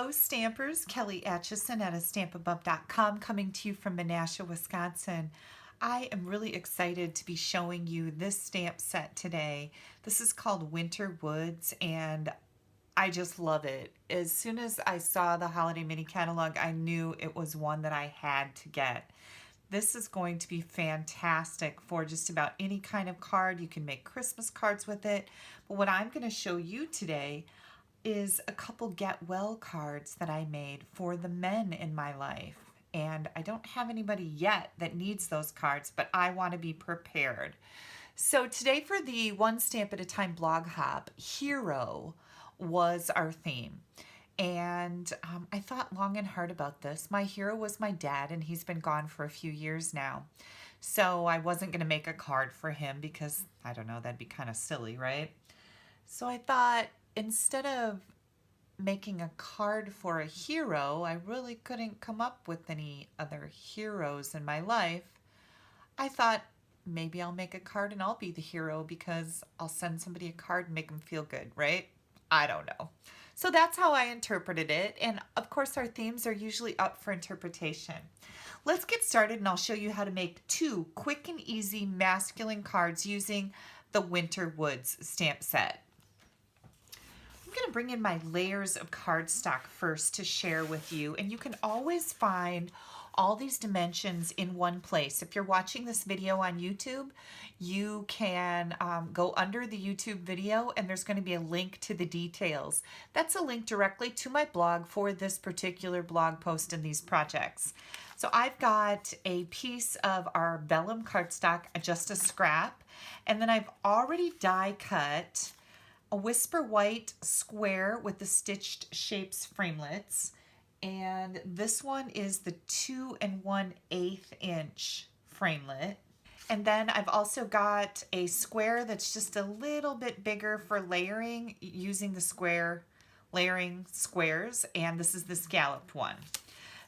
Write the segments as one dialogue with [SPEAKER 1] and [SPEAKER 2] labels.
[SPEAKER 1] Hello Stampers, Kelly Acheson at stampingup.com coming to you from Menasha, Wisconsin. I am really excited to be showing you this stamp set today. This is called Winter Woods and I just love it. As soon as I saw the holiday mini catalog, I knew it was one that I had to get. This is going to be fantastic for just about any kind of card. You can make Christmas cards with it. But what I'm going to show you today is a couple get well cards that I made for the men in my life. And I don't have anybody yet that needs those cards, but I want to be prepared. So today for the One Stamp at a Time blog hop, hero was our theme. And I thought long and hard about this. My hero was my dad, and he's been gone for a few years now. So I wasn't going to make a card for him because, I don't know, that'd be kind of silly, right? So I thought, instead of making a card for a hero, I really couldn't come up with any other heroes in my life. I thought maybe I'll make a card and I'll be the hero because I'll send somebody a card and make them feel good, right? I don't know. So that's how I interpreted it. And of course, our themes are usually up for interpretation. Let's get started and I'll show you how to make two quick and easy masculine cards using the Winter Woods stamp set. I'm going to bring in my layers of cardstock first to share with you, and you can always find all these dimensions in one place. If you're watching this video on YouTube, you can go under the YouTube video and there's going to be a link to the details. That's a link directly to my blog for this particular blog post and these projects. So I've got a piece of our vellum cardstock, just a scrap, and then I've already die cut a Whisper White square with the stitched shapes framelits, and this one is the 2 1/8 inch framelit. And then I've also got a square that's just a little bit bigger for layering using the square layering squares, and this is the scalloped one.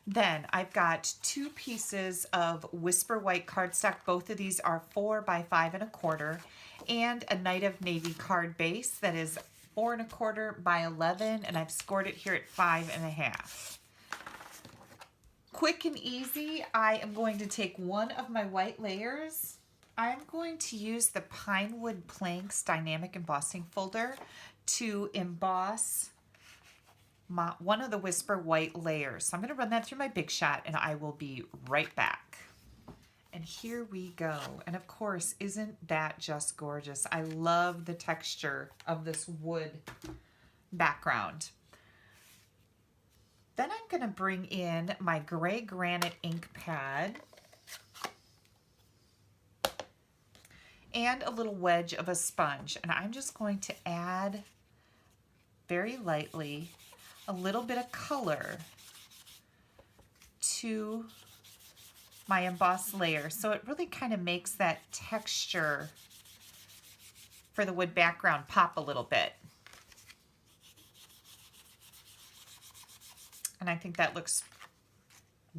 [SPEAKER 1] Then I've got two pieces of Whisper White cardstock. Both of these are 4 by 5 1/4, and a Night of Navy card base that is 4 1/4 by 11, and I've scored it here at 5 1/2. Quick and easy, I am going to take one of my white layers. I'm going to use the Pinewood Planks Dynamic Embossing Folder to emboss one of the Whisper White layers. So I'm going to run that through my Big Shot and I will be right back. And here we go. And of course, isn't that just gorgeous? I love the texture of this wood background. Then I'm going to bring in my gray granite ink pad and a little wedge of a sponge. And I'm just going to add very lightly a little bit of color to my embossed layer. So it really kind of makes that texture for the wood background pop a little bit. And I think that looks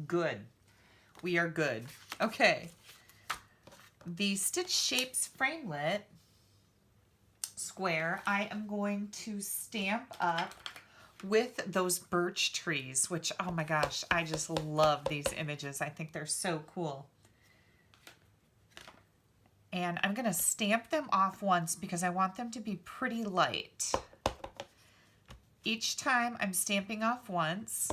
[SPEAKER 1] good. We are good. Okay. The Stitch Shapes framelit square, I am going to stamp up with those birch trees, which, oh my gosh, I just love these images. I think they're so cool. And I'm going to stamp them off once because I want them to be pretty light. Each time I'm stamping off once.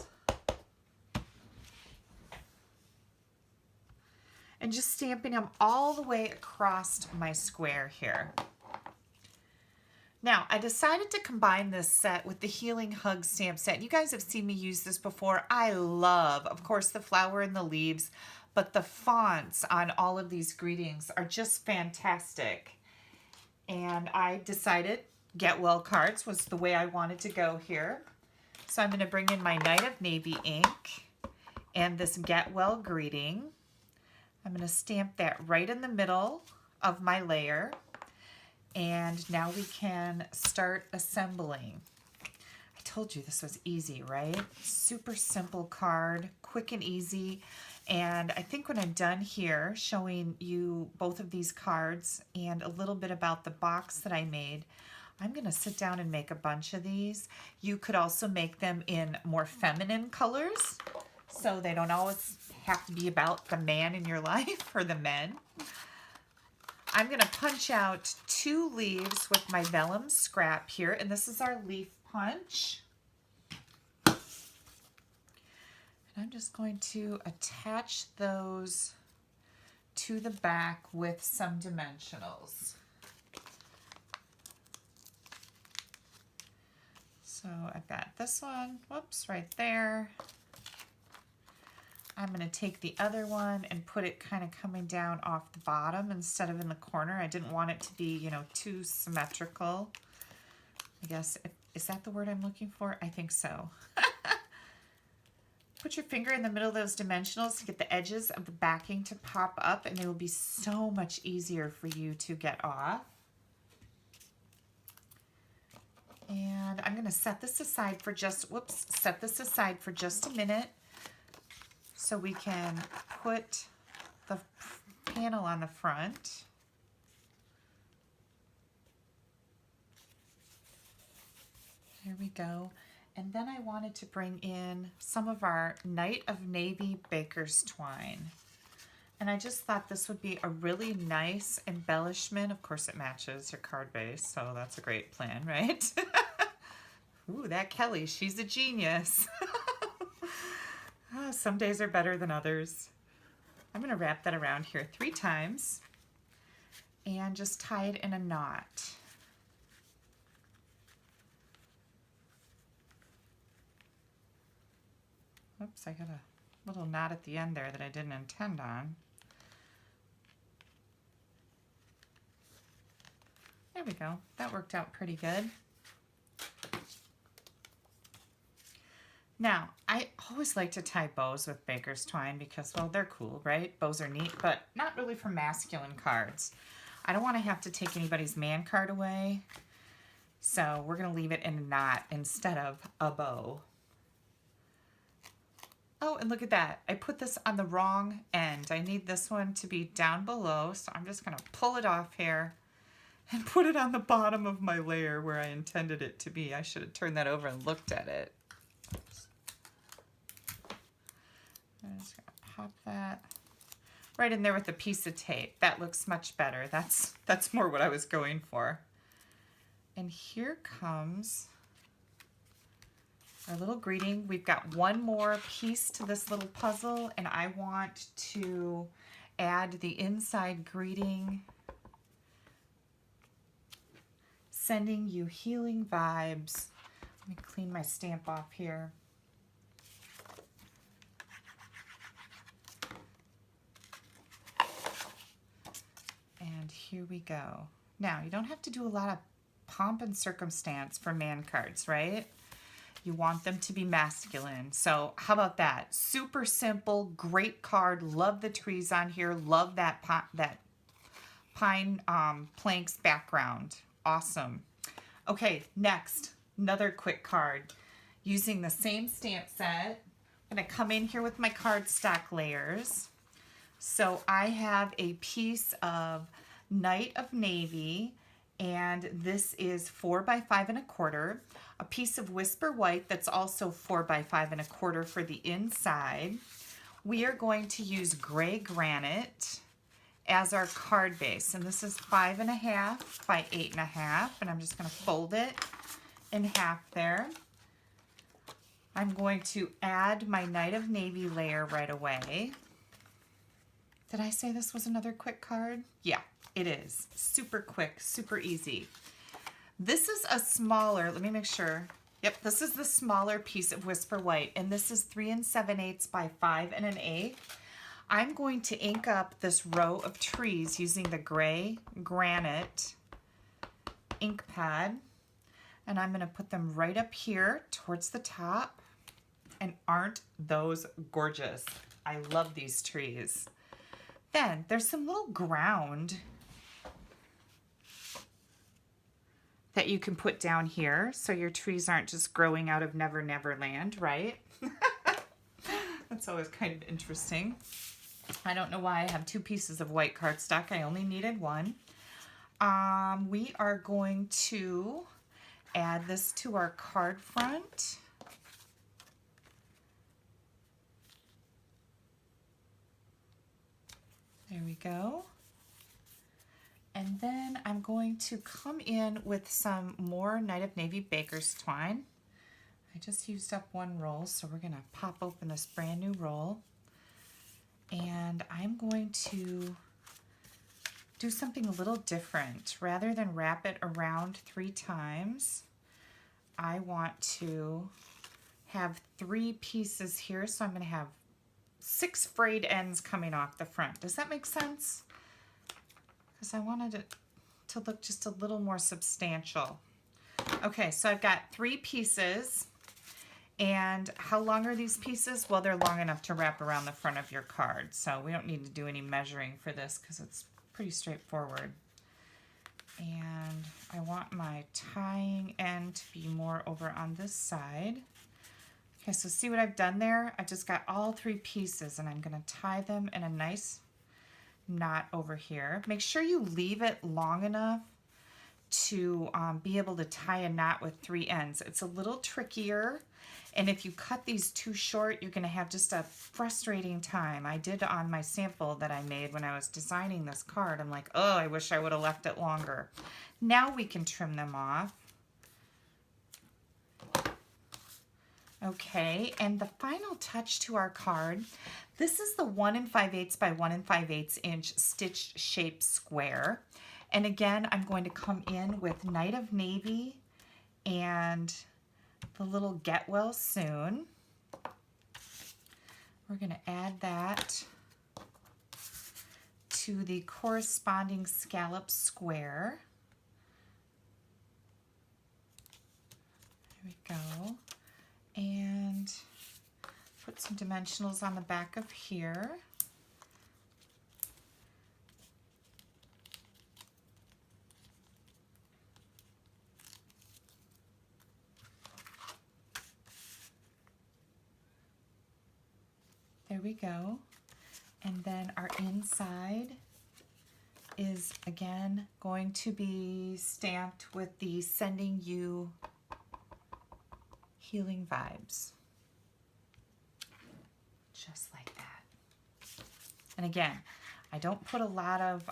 [SPEAKER 1] And just stamping them all the way across my square here. Now, I decided to combine this set with the Healing Hug stamp set. You guys have seen me use this before. I love, of course, the flower and the leaves, but the fonts on all of these greetings are just fantastic. And I decided Get Well cards was the way I wanted to go here. So I'm going to bring in my Night of Navy ink and this Get Well greeting. I'm going to stamp that right in the middle of my layer. And now we can start assembling. I told you this was easy, right? Super simple card, quick and easy. And I think when I'm done here showing you both of these cards and a little bit about the box that I made, I'm going to sit down and make a bunch of these. You could also make them in more feminine colors, so they don't always have to be about the man in your life or the men. I'm going to punch out 2 leaves with my vellum scrap here, and this is our leaf punch. And I'm just going to attach those to the back with some dimensionals. So I've got this one, whoops, right there. I'm going to take the other one and put it kind of coming down off the bottom instead of in the corner. I didn't want it to be, you know, too symmetrical. I guess, is that the word I'm looking for? I think so. Put your finger in the middle of those dimensionals to get the edges of the backing to pop up, and they will be so much easier for you to get off. And I'm going to set this aside for just, set this aside for just a minute so we can put the panel on the front. There we go. And then I wanted to bring in some of our Night of Navy Baker's Twine. And I just thought this would be a really nice embellishment. Of course, it matches your card base, so that's a great plan, right? Ooh, that Kelly, she's a genius. Some days are better than others. I'm going to wrap that around here 3 times and just tie it in a knot. Oops, I got a little knot at the end there that I didn't intend on. There we go. That worked out pretty good. Now, I always like to tie bows with baker's twine because, well, they're cool, right? Bows are neat, but not really for masculine cards. I don't want to have to take anybody's man card away, so we're going to leave it in a knot instead of a bow. Oh, and look at that. I put this on the wrong end. I need this one to be down below, so I'm just going to pull it off here and put it on the bottom of my layer where I intended it to be. I should have turned that over and looked at it. I'm just going to pop that right in there with a piece of tape. That looks much better. That's more what I was going for. And here comes our little greeting. We've got one more piece to this little puzzle, and I want to add the inside greeting, sending you healing vibes. Let me clean my stamp off here. And here we go. Now, you don't have to do a lot of pomp and circumstance for man cards, right? You want them to be masculine. So how about that? Super simple, great card. Love the trees on here. Love that pine planks background. Awesome. Okay, next, another quick card. Using the same stamp set, I'm going to come in here with my cardstock layers. So I have a piece of Night of Navy, and this is 4 by 5 1/4. A piece of Whisper White that's also 4 by 5 1/4 for the inside. We are going to use gray granite as our card base, and this is 5 1/2 by 8 1/2, and I'm just going to fold it in half there. I'm going to add my Night of Navy layer right away. Did I say this was another quick card? Yeah, it is. Super quick, super easy. This is a smaller, let me make sure. Yep, this is the smaller piece of Whisper White, and this is 3 7/8 by 5 1/8. I'm going to ink up this row of trees using the gray granite ink pad, and I'm going to put them right up here towards the top. And aren't those gorgeous? I love these trees. Then there's some little ground that you can put down here so your trees aren't just growing out of Never Never Land, right? That's always kind of interesting. I don't know why I have 2 pieces of white cardstock. I only needed 1. We are going to add this to our card front. There we go. And then I'm going to come in with some more Night of Navy Baker's Twine. I just used up one roll, so we're gonna pop open this brand new roll. And I'm going to do something a little different. Rather than wrap it around 3 times, I want to have 3 pieces here, so I'm gonna have 6 frayed ends coming off the front. Does that make sense? Because I wanted it to look just a little more substantial. Okay, so I've got 3 pieces. And how long are these pieces? Well, they're long enough to wrap around the front of your card. So we don't need to do any measuring for this because it's pretty straightforward. And I want my tying end to be more over on this side. Okay, so see what I've done there? I just got all 3 pieces and I'm gonna tie them in a nice knot over here. Make sure you leave it long enough to be able to tie a knot with 3 ends. It's a little trickier, and if you cut these too short, you're gonna have just a frustrating time. I did on my sample that I made when I was designing this card. I'm like, oh, I wish I would have left it longer. Now we can trim them off. Okay, and the final touch to our card, this is the 1 5/8 by 1 5/8 inch stitched shape square. And again, I'm going to come in with Night of Navy and the little Get Well Soon. We're going to add that to the corresponding scallop square. There we go. And put some dimensionals on the back of here. There we go. And then our inside is again going to be stamped with the Sending You Healing Vibes. Just like that. And again, I don't put a lot of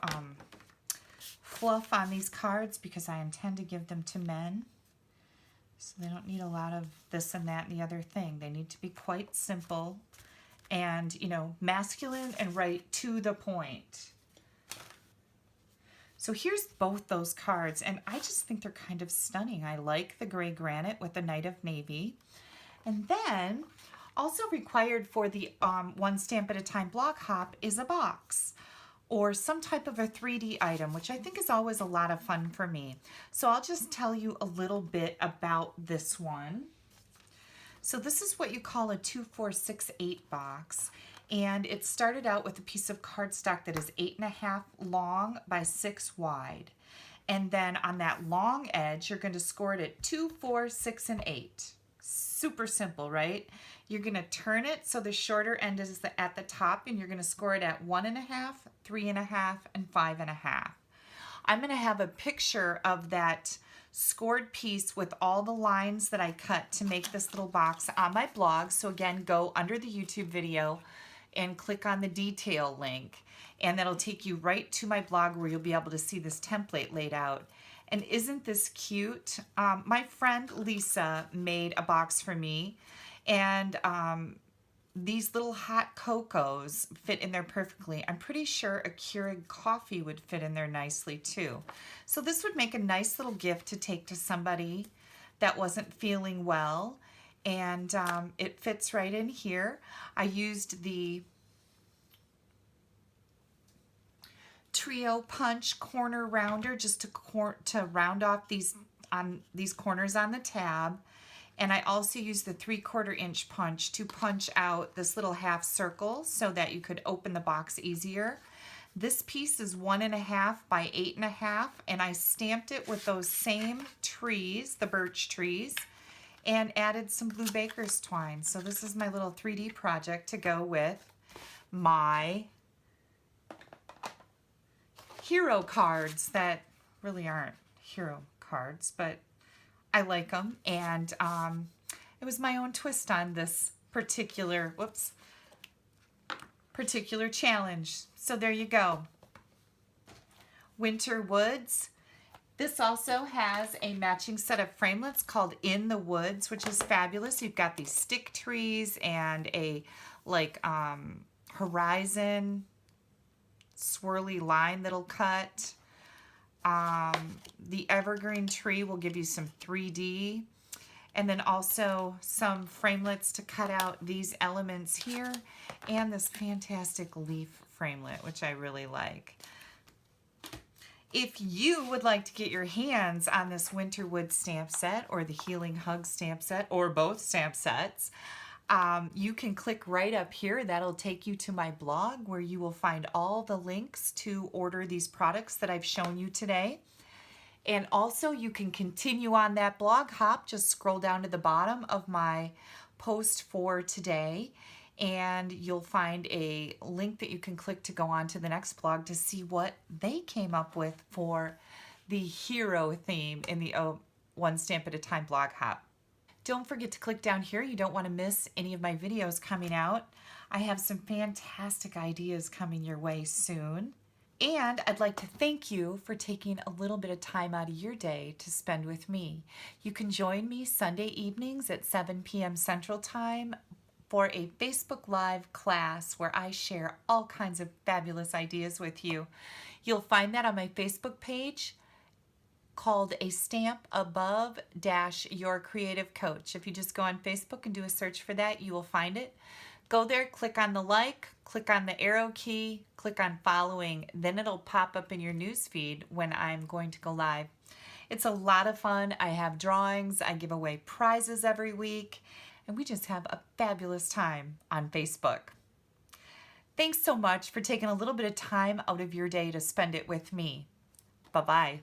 [SPEAKER 1] fluff on these cards because I intend to give them to men. So they don't need a lot of this and that and the other thing. They need to be quite simple and, you know, masculine and right to the point. So here's both those cards, and I just think they're kind of stunning. I like the gray granite with the Night of Navy. And then, also required for the One Stamp at a Time block hop is a box or some type of a 3D item, which I think is always a lot of fun for me. So I'll just tell you a little bit about this one. So this is what you call a 2468 box, and it started out with a piece of cardstock that is 8.5 long by 6 wide. And then on that long edge, you're going to score it at 2, 4, 6, and 8. Super simple, right? You're going to turn it so the shorter end is at the top, and you're going to score it at 1.5, 3.5, and 5.5. I'm going to have a picture of that scored piece with all the lines that I cut to make this little box on my blog. So again, go under the YouTube video and click on the detail link, and that'll take you right to my blog where you'll be able to see this template laid out. And isn't this cute? My friend Lisa made a box for me, and these little hot cocos fit in there perfectly. I'm pretty sure a Keurig coffee would fit in there nicely too. So this would make a nice little gift to take to somebody that wasn't feeling well. And it fits right in here. I used the Trio Punch corner rounder just to round off these corners on the tab. And I also used the 3/4 inch punch to punch out this little half circle so that you could open the box easier. This piece is 1.5 by 8.5, and I stamped it with those same trees, the birch trees, and added some blue baker's twine. So this is my little 3D project to go with my hero cards that really aren't hero cards, but I like them, and it was my own twist on this particular challenge. So there you go. Winter Woods. This also has a matching set of framelits called In the Woods, which is fabulous. You've got these stick trees and a horizon swirly line that'll cut. The evergreen tree will give you some 3D. And then also some framelits to cut out these elements here. And this fantastic leaf framelit, which I really like. If you would like to get your hands on this Winterwood stamp set or the Healing Hug stamp set or both stamp sets, you can click right up here. That'll take you to my blog where you will find all the links to order these products that I've shown you today. And also you can continue on that blog hop. Just scroll down to the bottom of my post for today and you'll find a link that you can click to go on to the next blog to see what they came up with for the hero theme in the One Stamp at a Time blog hop. Don't forget to click down here. You don't want to miss any of my videos coming out. I have some fantastic ideas coming your way soon. And I'd like to thank you for taking a little bit of time out of your day to spend with me. You can join me Sunday evenings at 7 p.m. Central Time for a Facebook Live class where I share all kinds of fabulous ideas with you. You'll find that on my Facebook page called A Stamp Above Your Creative Coach. If you just go on Facebook and do a search for that, you will find it. Go there, click on the like, click on the arrow key, click on following, then it'll pop up in your news feed when I'm going to go live. It's a lot of fun. I have drawings, I give away prizes every week, and we just have a fabulous time on Facebook. Thanks so much for taking a little bit of time out of your day to spend it with me. Bye-bye.